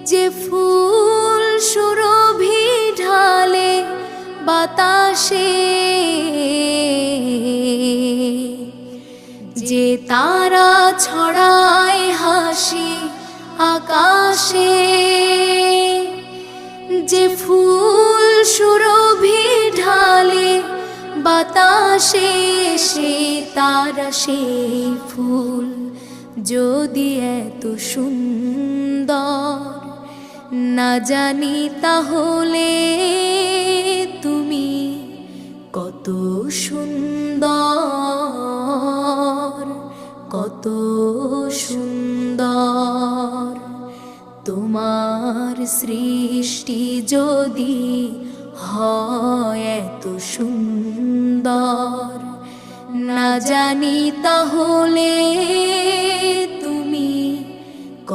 যে ফুল সুরভি ঢালে বাতাসে, যে তারা ছড়ায় হাসি আকাশে, যে ফুল সুরভি ঢালে বাতাসে, সে তারা সেই ফুল যদি এত সুন্দর না জানি তাহলে তুমি কত সুন্দর, কত সুন্দর। তোমার সৃষ্টি যদি হয় এত সুন্দর না জানি তাহলে